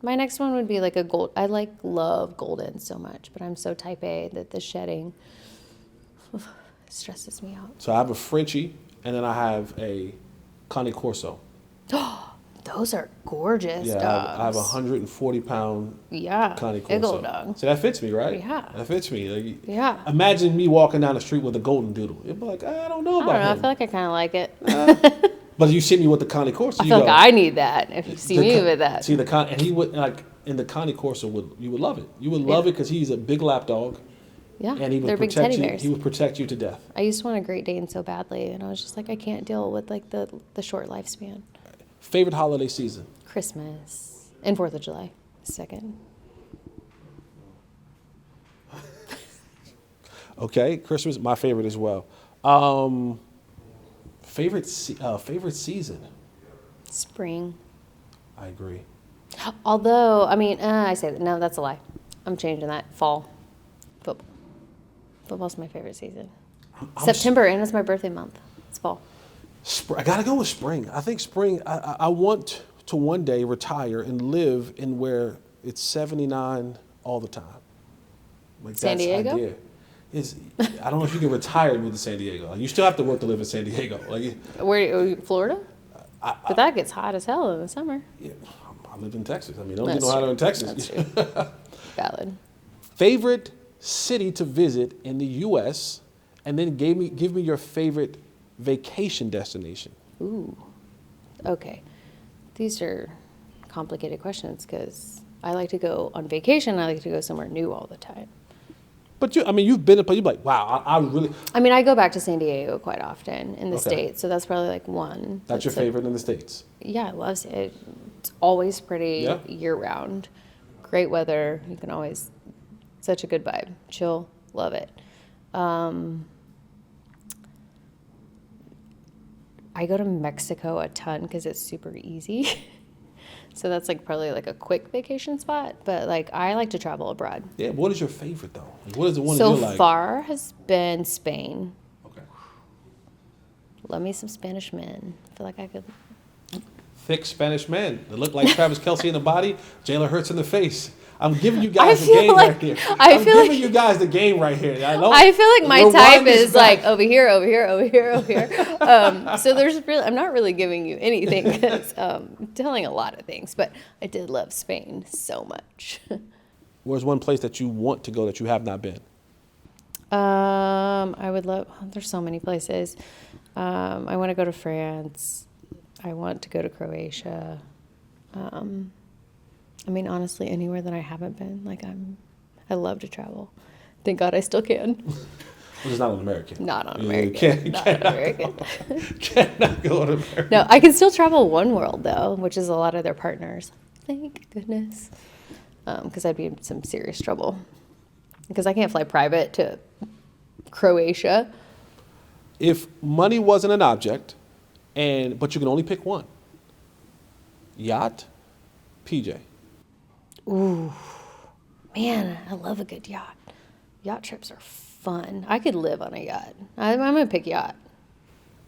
My next one would be a gold. I love golden so much, but I'm so type A that the shedding stresses me out. So I have a Frenchie, and then I have a Cane Corso. Those are gorgeous Yeah, dogs. I have a 140-pound Yeah, Cane big Corso. old dog. So that fits me, right? Yeah. That fits me. Yeah. Imagine me walking down the street with a golden doodle. It'd be like, I don't know I about don't know. I him. feel like I kind of like it. But you see me with the Cane Corso. I feel like I need that. If you see me with that, See and he would in the Cane Corso you would love it. You would love it because he's a big lap dog. Yeah, And he would they're big protect teddy you. bears. He would protect you to death. I used to want a Great Dane so badly, and I was just like, I can't deal with like the short lifespan. Favorite holiday season? Christmas and 4th of July, second. Okay, Christmas, my favorite as well. Favorite season? Spring. I agree. Although, I mean, I say that. No, that's a lie. I'm changing that. Fall. Football. Football's my favorite season. September, and it's my birthday month. It's fall. I gotta go with spring. I think spring. I want to one day retire and live in where it's 79 all the time. Like San that's Diego? Idea. I don't know if you can retire and move to San Diego. Like, you still have to work to live in San Diego. Like, Where, Florida? But that gets hot as hell in the summer. yeah, I live in Texas. I mean, don't get That's no hotter true. in Texas. That's true. Valid. Favorite city to visit in the U.S. and then give me your favorite vacation destination. Ooh. Okay. These are complicated questions because I like to go on vacation. I like to go somewhere new all the time. But you've been you're like, wow, I really. I mean, I go back to San Diego quite often in the Okay. States, so that's probably like one. That's your favorite in the States. Yeah, I love it. It's always pretty Yeah. year round. Great weather. You can always, such a good vibe. Chill. Love it. I go to Mexico a ton because it's super easy. So that's like probably like a quick vacation spot. But like I like to travel abroad. Yeah. What is your favorite though? Like, what is the one So that you like? far has been Spain. Okay. Love me some Spanish men. I feel like I could. Thick Spanish men that look like Travis Kelce in the body, Jalen Hurts in the face. I'm giving you I guys the feel game like- right here. I I'm feel giving like- you guys the game right here. I feel like my Rewind type this is back. like over here, over here, over here, over here. So I'm not really giving you anything because I'm telling a lot of things, but I did love Spain so much. Where's one place that you want to go that you have not been? I would love, there's so many places. I want to go to France. I want to go to Croatia. I mean, honestly, anywhere that I haven't been, like I love to travel. Thank God I still can. Which is not an American. Not on You American. Not on American. Cannot go to America. No, I can still travel One World though, which is a lot of their partners. Thank goodness. Because I'd be in some serious trouble. Because I can't fly private to Croatia. If money wasn't an object, but you can only pick one, yacht, PJ. Ooh, man, I love a good yacht. Yacht trips are fun. I could live on a yacht. I'm gonna pick yacht.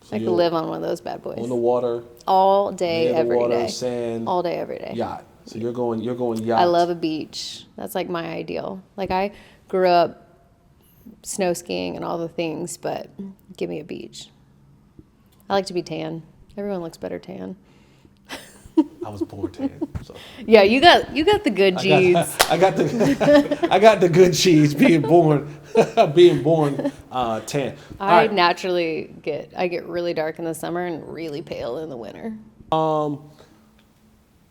So I could you'll- live on one of those bad boys. On the water, All day, near the every water, day. sand, All day, every day. yacht. So you're going yacht. I love a beach. That's like my ideal. Like I grew up snow skiing and all the things, but give me a beach. I like to be tan. Everyone looks better tan. I was born tan. So. Yeah, you got the good genes. I got the good cheese being born tan. All I right. naturally get really dark in the summer and really pale in the winter.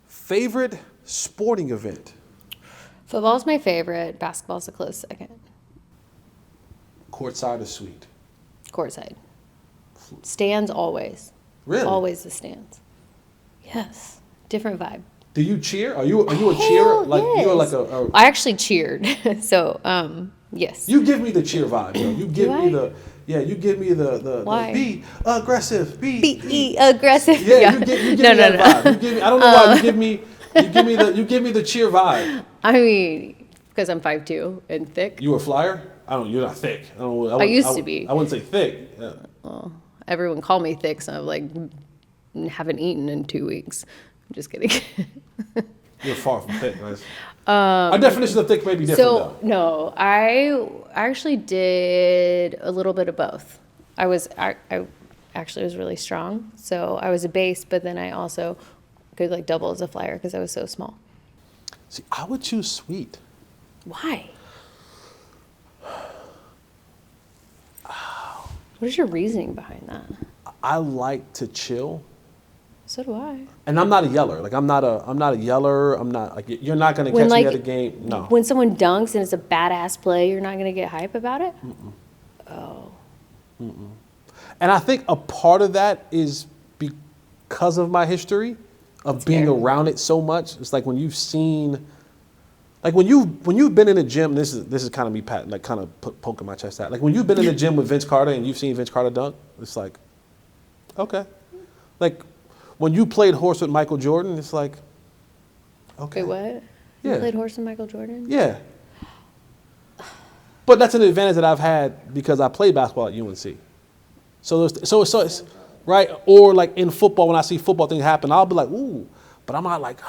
Favorite sporting event? Football's my favorite. Basketball's a close second. Courtside or suite? Courtside. Stands always. Really? Always the stands. Yes. Different vibe. Do you cheer? Are you a cheerer? Like you're like yes. a I actually cheered. So, yes. you give me the cheer vibe, yo. You give Do me I? you give me the Why? be aggressive, Be aggressive. Yeah, you give me No. that vibe. You give me, I don't know why you give me the cheer vibe. I mean, because I'm 5'2" and thick. You a flyer? You're not thick. I used to be. I wouldn't say thick. Yeah. Everyone called me thick, so I'm like, haven't eaten in 2 weeks. I'm just kidding. You're far from thick, guys. Our definition of thick may be different, So no, I actually did a little bit of both. I actually was really strong, so I was a base, but then I also could like double as a flyer because I was so small. See, I would choose sweet. Why? What is your reasoning behind that? I like to chill So do I. And I'm not a yeller. Like I'm not a yeller. I'm not like you're not gonna catch me at a game. No. When someone dunks and it's a badass play, you're not gonna get hype about it. Oh. And I think a part of that is because of my history of being around it so much. It's like when you've seen, like when you've been in a gym. This is kind of me kind of poking my chest out. Like when you've been in the gym with Vince Carter and you've seen Vince Carter dunk. It's like, okay, like. When you played horse with Michael Jordan, it's like, okay. Wait, what? Yeah. You played horse with Michael Jordan? Yeah. But that's an advantage that I've had because I played basketball at UNC. So it's right. Or like in football, when I see football things happen, I'll be like, ooh, but I'm not like,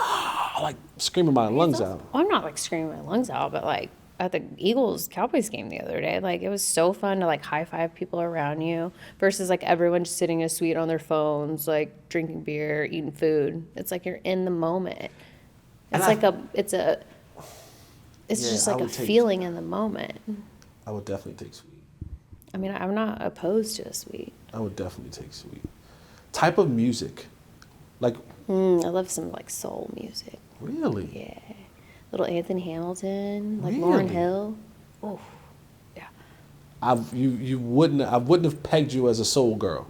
like screaming my lungs out. Well, I'm not like screaming my lungs out, but like at the Eagles Cowboys game the other day, like it was so fun to like high five people around you versus like everyone just sitting in a suite on their phones, like drinking beer, eating food. It's like you're in the moment. It's just like a feeling in the moment. I would definitely take sweet. I mean, I'm not opposed to a sweet. I would definitely take sweet. Type of music, like. I love some like soul music. Really? Yeah. Little Anthony Hamilton, like Really? Lauryn Hill. Oh, yeah. I wouldn't have pegged you as a soul girl.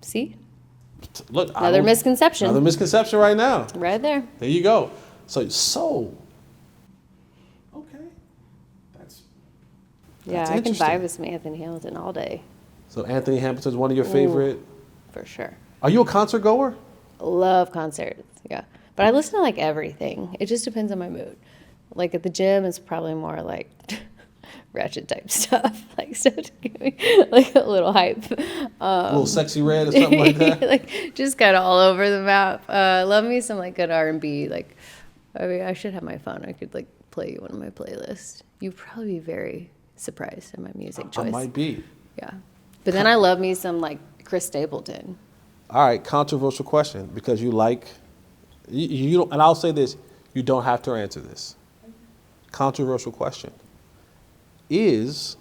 See? Look, Another misconception. Another misconception right now. Right there. There you go. So soul. Okay. That's Yeah, I can interesting. vibe with some Anthony Hamilton all day. So Anthony Hamilton's one of your favorite. For sure. Are you a concert goer? Love concerts. Yeah. But I listen to like everything. It just depends on my mood. Like at the gym, it's probably more like ratchet type stuff, like stuff to give me like a little hype. A little Sexy Red or something like that. Like just kind of all over the map. Love me some like good R&B. Like, I mean, I should have my phone. I could like play you one of my playlists. You'd probably be very surprised at my music choice. I might be. Yeah. But then I love me some like Chris Stapleton. All right, controversial question because you like. You don't, and I'll say this, you don't have to answer this. Controversial question. Is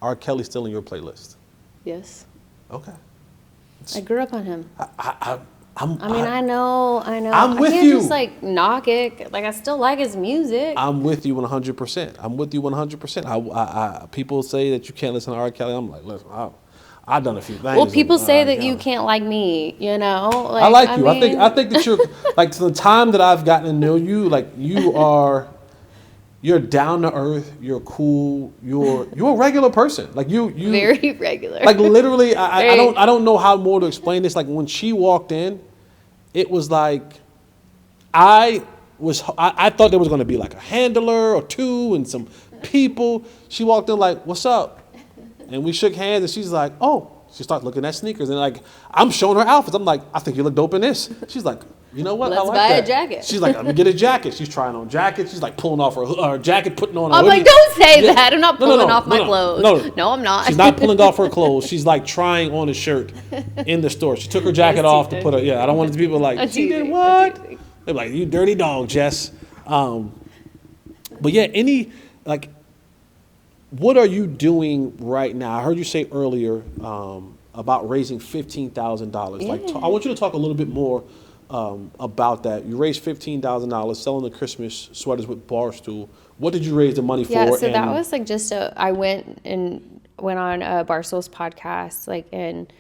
R. Kelly still in your playlist? Yes. Okay. I grew up on him. I know. I'm with I can't you. just like knock it. Like I still like his music. I'm with you 100%. I'm with you 100%. People say that you can't listen to R. Kelly. I'm like, listen, I've done a few things. Well, people say that you can't like me, you know? Like, I like you. I think that you're, like, to the time that I've gotten to know you, like, you're down to earth, you're cool, you're a regular person. Like, you very regular. Like, literally, I don't know how more to explain this. Like, when she walked in, it was like, I thought there was going to be, like, a handler or two and some people. She walked in like, what's up? And we shook hands, and she's like, oh. She starts looking at sneakers, and like, I'm showing her outfits. I'm like, I think you look dope in this. She's like, you know what? Let's I like buy that. a jacket. She's like, let me get a jacket. She's trying on jackets. She's like pulling off her jacket, putting on her I'm hoodie. like, don't say that. I'm not pulling off my clothes. No, I'm not. She's not pulling off her clothes. She's like trying on a shirt in the store. She took her jacket off to put her, I don't want people like, she did what? They're like, you dirty dog, Jess. But yeah, what are you doing right now? I heard you say earlier about raising $15,000. Yeah. Like, I want you to talk a little bit more about that. You raised $15,000 selling the Christmas sweaters with Barstool. What did you raise the money for? Yeah, so that was like I went on Barstool's podcast, like, and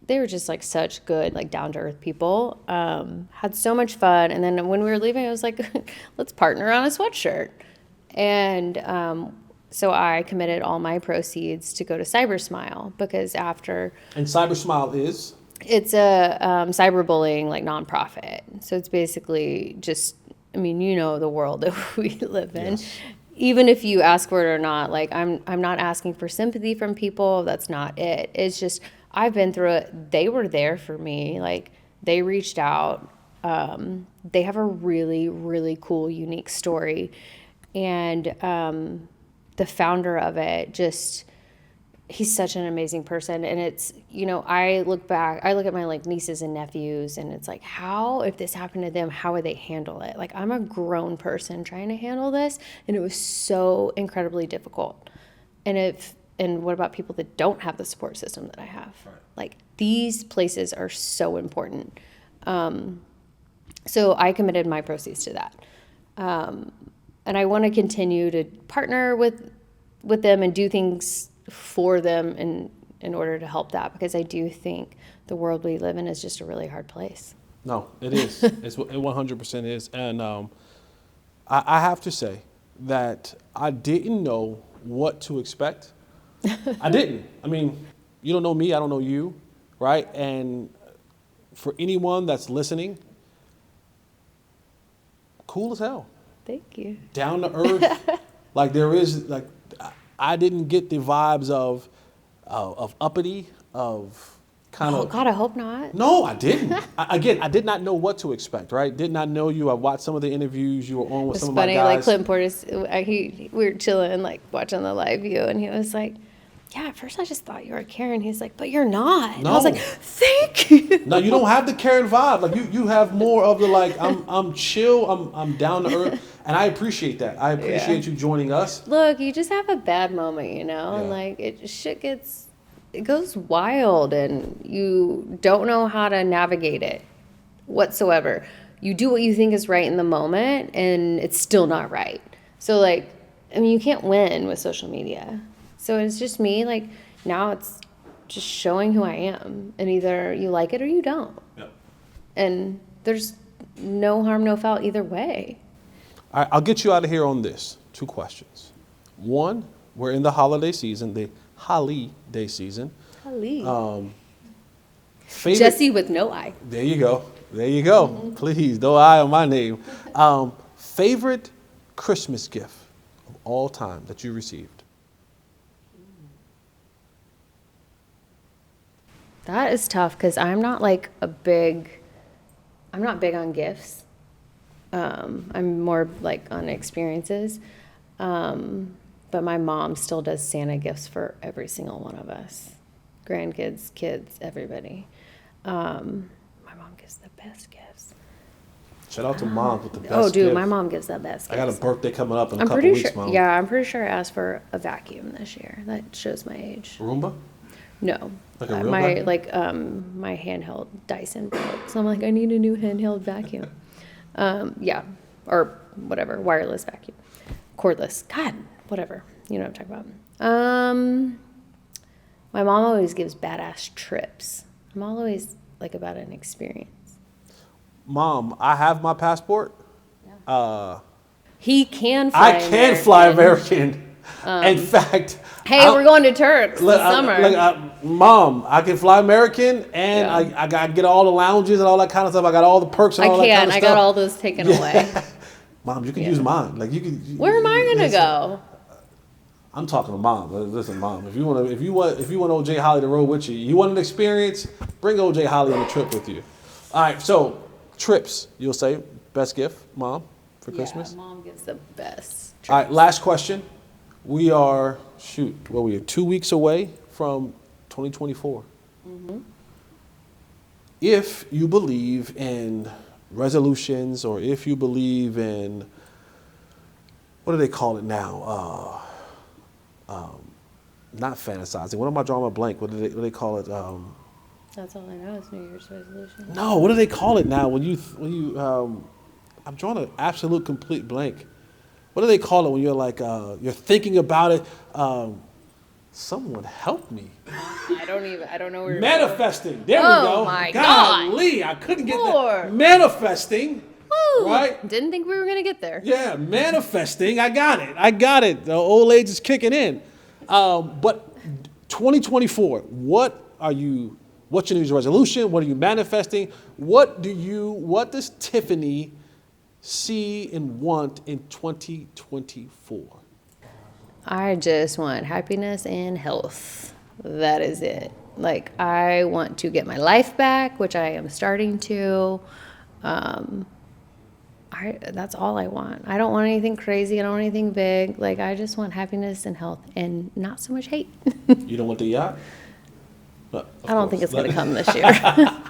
they were just like such good, like down to earth people. Had so much fun, and then when we were leaving, I was like, let's partner on a sweatshirt, and so I committed all my proceeds to go to CyberSmile because after. And CyberSmile is? It's a cyberbullying like nonprofit. So it's basically just, I mean, you know the world that we live in. Yes. Even if you ask for it or not, like I'm not asking for sympathy from people. That's not it. It's just I've been through it. They were there for me. Like they reached out. They have a really, really cool, unique story. And the founder of it he's such an amazing person. And it's, I look at my like nieces and nephews and it's like, if this happened to them, how would they handle it? Like I'm a grown person trying to handle this. And it was so incredibly difficult. And and what about people that don't have the support system that I have? Right. Like, these places are so important. So I committed my proceeds to that. And I want to continue to partner with them and do things for them in order to help that, because I do think the world we live in is just a really hard place. No, it is. It 100% is. And I have to say that I didn't know what to expect. I didn't. I mean, you don't know me, I don't know you, right? And for anyone that's listening, cool as hell. Thank you. Down to earth. Like, there is, like, I didn't get the vibes of uppity, of kind Oh of. God, I hope not. No, I didn't. I did not know what to expect, right? Did not know you. I watched some of the interviews you were on with It's some of funny, my like guys. Clinton Portis, we were chilling, like watching the live view, and he was like, "Yeah, at first I just thought you were Karen." He's like, "But you're not." And I was No. like, "Thank you." No, you don't have the Karen vibe. Like, you have more of the, like, I'm chill, I'm down to earth, and I appreciate that. I appreciate you joining us. Look, you just have a bad moment, and Yeah. like it goes wild, and you don't know how to navigate it whatsoever. You do what you think is right in the moment, and it's still not right. So, like, I mean, you can't win with social media. So it's just me, like, now it's just showing who I am, and either you like it or you don't. Yep. And there's no harm, no foul either way. All right, I'll get you out of here on this. 2 questions. One, we're in the holiday season, the holiday season. Holly. Favorite, Jesse with no I. There you go. There you go. Please, no eye on my name. Favorite Christmas gift of all time that you received? That is tough because I'm not big on gifts. I'm more like on experiences. But my mom still does Santa gifts for every single one of us. Grandkids, kids, everybody. My mom gives the best gifts. Shout out to moms with the best Oh, dude, gift. my mom gives the best I gifts. got a birthday coming up in a I'm couple pretty weeks, sure. Mom. Yeah, I'm pretty sure I asked for a vacuum this year. That shows my age. Roomba? No. Like a real my vacuum? my handheld Dyson broke, so I'm like, I need a new handheld vacuum. Yeah, or whatever, wireless vacuum, cordless. God, whatever. You know what I'm talking about. My mom always gives badass trips. I'm always like about an experience. Mom, I have my passport. He can fly. I can fly American. In fact, Hey, we're going to Turks this summer. Mom, I can fly American, and Yeah. I got get all the lounges and all that kind of stuff. I got all the perks and all that kind of I stuff. got all those taken away. Mom, you can use mine. Like, you can. Where am I gonna go? I'm talking to Mom. Listen, Mom, if you want OJ Holley to roll with you, you want an experience, bring OJ Holley on the trip with you. All right, so trips, you'll say best gift, Mom, for Christmas. Yeah, Mom gives the best. All right, last question. We are 2 weeks away from 2024. Mm-hmm. If you believe in resolutions, or if you believe in, what do they call it now? Not fantasizing. What am I drawing a blank? What do they call it? That's all I know is New Year's resolution. No, what do they call it now? When you I'm drawing an absolute complete blank. What do they call it when you're like you're thinking about it? Someone help me. I don't know where. Manifesting. There we Oh go. my God. Golly, I couldn't get Lord. that. Manifesting. Woo! Right? Didn't think we were gonna get there. Yeah, manifesting. I got it. The old age is kicking in. But 2024, what's your New Year's resolution? What are you manifesting? What does Tiffany see and want in 2024? I just want happiness and health. That is it. Like, I want to get my life back, which I am starting to. That's all I want. I don't want anything crazy. I don't want anything big. Like, I just want happiness and health and not so much hate. You don't want the yacht? I don't think it's going to come this year. I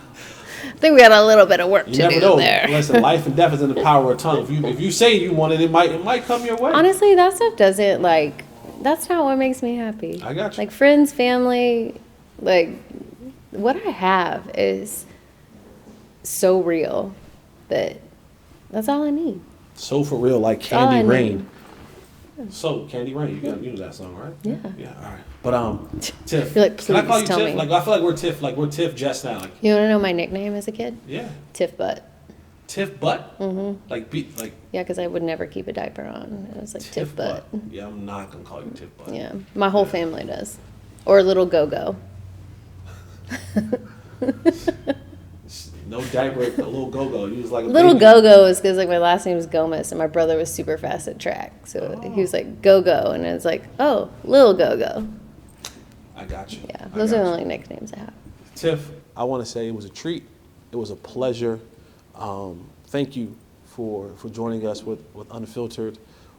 think we got a little bit of work You to never do know. there. Listen, life and death is in the power of tongue. If you say you want it, it might come your way. Honestly, that stuff doesn't, like, That's not what makes me happy. I got you. Like friends, family, like what I have is so real that that's all I need. So for real, like all I Candy need. Rain. So Candy Rain, you know that song, right? Yeah. Yeah. All right. But Tiff, You're like, can I call you please tell Tiff? me. Like I feel like we're Tiff Jess now. Like You want to know my nickname as a kid? yeah, Tiff Butt. Tiff Butt. Mm-hmm. Like Yeah, because I would never keep a diaper on. It was like Tiff Butt. Yeah, I'm not gonna call you Tiff Butt. Yeah, my whole family does. Or Little Go-Go. No diaper, a little go-go. You was like a Little baby. Go-Go is because like my last name was Gomas and my brother was super fast at track. So he was like Go-Go and it's like, oh, Little Go-Go. I got you. Yeah, those are the only nicknames I have. Tiff, I want to say it was a treat. It was a pleasure. Thank you for joining us with Unfiltered.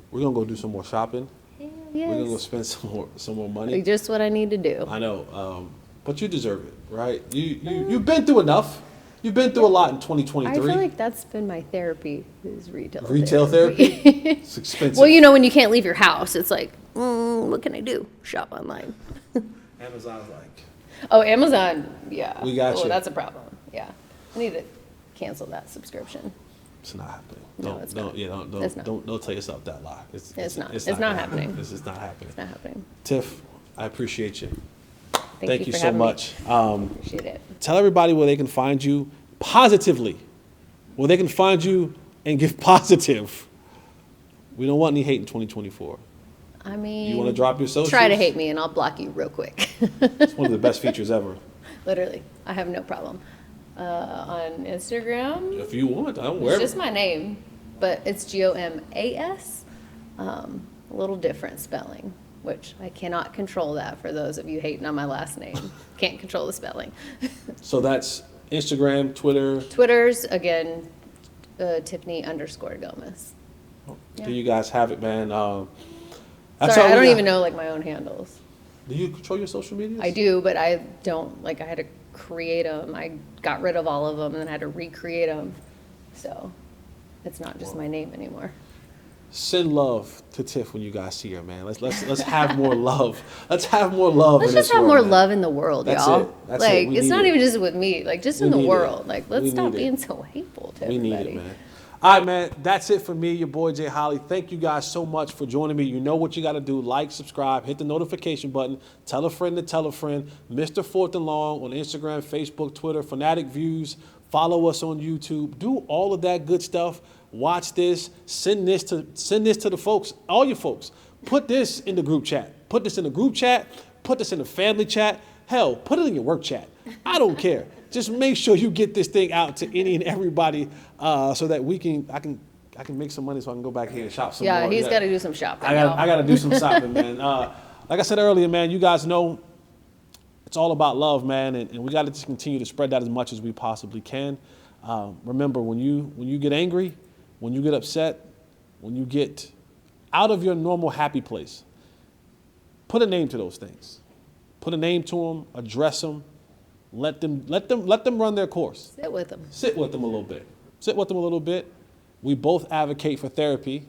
We're gonna go do some more shopping. Yes. We're gonna go spend some more money. Just what I need to do. I know, but you deserve it, right? You've been through enough. You've been through a lot in 2023. I feel like that's been my therapy, is retail therapy. It's expensive. Well, you know, when you can't leave your house, it's like, what can I do? Shop online. Amazon's like, Oh, Amazon, yeah. We got you. That's a problem. Yeah, I need to cancel that subscription. it's not happening. No, it's not. It's not. Don't tell yourself that lie. It's not. It's gonna not happen. happening. This is not happening. It's not happening. Tiff, I appreciate you. Thank you for so having me. much. Appreciate it. Tell everybody where they can find you positively, where they can find you and give positive. We don't want any hate in 2024. I mean, You want to drop your socials? Try to hate me and I'll block you real quick. It's one of the best features ever. Literally, I have no problem. On Instagram, If you want, I don't it's wear just my name, but it's Gomas. A little different spelling, which I cannot control that for those of you hating on my last name. Can't control the spelling. So that's Instagram, Twitter. Twitter's, again, Tiffany_Gomas. There you guys have it, man. That's Sorry, all I we don't got. even know like my own handles. Do you control your social media? I do, but I don't, like I had to create them. I got rid of all of them and then had to recreate them. So it's not just my name anymore. Send love to Tiff when you guys see her, man. Let's have more love. Let's have more love. Let's in just this have world, more man. love in the world, That's y'all. it. That's like, it. We it's need not it. even just with me, like just We in the need it. world. Like, let's We stop need it. being so hateful to We everybody. need it, man. All right, man. That's it for me, your boy Jay Holley. Thank you guys so much for joining me. You know what you got to do. Like, subscribe, hit the notification button. Tell a friend to tell a friend. Mr. Fourth and Long on Instagram, Facebook, Twitter, Fanatic Views. Follow us on YouTube. Do all of that good stuff. Watch this. Send this to the folks, all your folks. Put this in the group chat. Put this in the group chat. Put this in the family chat. Hell, put it in your work chat. I don't care. Just make sure you get this thing out to any and everybody, so that I can make some money so I can go back here and shop some more. Yeah, he's got to do some shopping. I got to do some shopping, man. Like I said earlier, man, you guys know it's all about love, man, and we got to just continue to spread that as much as we possibly can. Remember, when you get angry, when you get upset, when you get out of your normal happy place, put a name to those things. Put a name to them, address them, let them run their course. Sit with him. Sit with them a little bit. Sit with them a little bit. We both advocate for therapy.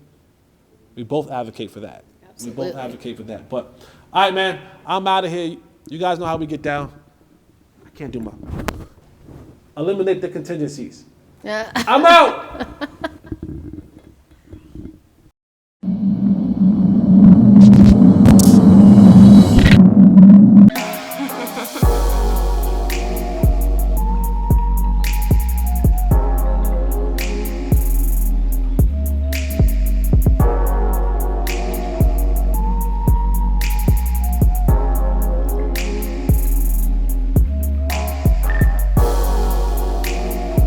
We both advocate for that. Absolutely. We both advocate for that. But, all right, man, I'm out of here. You guys know how we get down. I can't do my... Eliminate the contingencies. Yeah. I'm out.